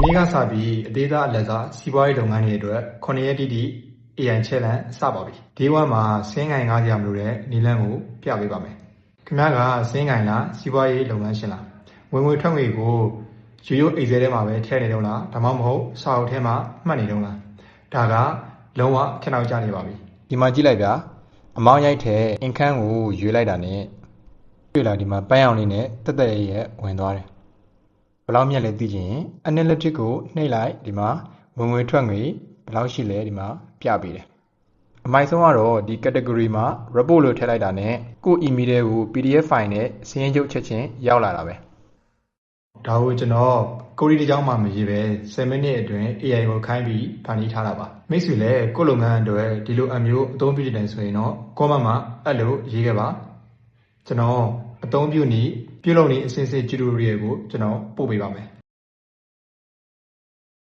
နေ့ကစပြီးအသေးသားအလတ်စားစီးပွားရေးလုပ်ငန်းတွေအတွက်9ရက်တိတိ AI Challenge စပါပြီ။ Day 1မှာစင်းငိုင်ကားကြမလို့တဲ့နီလန်းကိုပြပေးပါမယ်။ခင်ဗျားကစင်းငိုင်လားစီးပွားရေးလုပ်ငန်းရှင်လားဝင်ငွေထွက်ငွေကိုရိုး Excel ထဲမှာပဲထည့်နေတော့လားဒါမှမဟုတ်စာအုပ်ထဲမှာမှတ်နေတော့လားဒါကလုံးဝခက်နောက်ကျနေပါပြီ။ဒီမှာကြည့်လိုက်ဗျာအမောင်းရိုက်ထဲ income ကိုရွေးလိုက်တာနဲ့တွေ့လာဒီမှာပန်းအောင်လေးနဲ့တက်တက်ရဲ့ဝင်သွားတယ်ဘယ်လောက်မြတ်လဲသိချင်ရင် analytic ကိုနှိပ်လိုက်ဒီမှာဝင်ငွေထွက်ငွေဘယ်လောက်ရှိလဲဒီမှာပြပေးတယ်အမိုက်ဆုံးကတော့ဒီ category မှာ report လို့ထည့်လိုက်တာနဲ့ကို email တွေကို PDF file နဲ့စာရင်းချုပ်ချက်ချင်းရောက်လာတာပဲဒါကိုကျွန်တော်ကိုရီတစ်ကြောင်းမှမရေးပဲ10မိနစ်အတွင်း AI ကိုခိုင်းပြီးဖန်တီးထားတာပါမိတ်ဆွေလည်းကိုယ့်လုပ်ငန်းအတွက်ဒီလိုအမျိုးအသုံးပြုတဲ့ဆိုရင်တော့ comment မှာအဲ့လိုရေးခဲ့ပါကျွန်တော်အသုံးပြုနည်းပြုလုပ်နည်းအစစ်အစစ် tutorial ကိုကျွန်တော်ပို့ပေးပါမယ်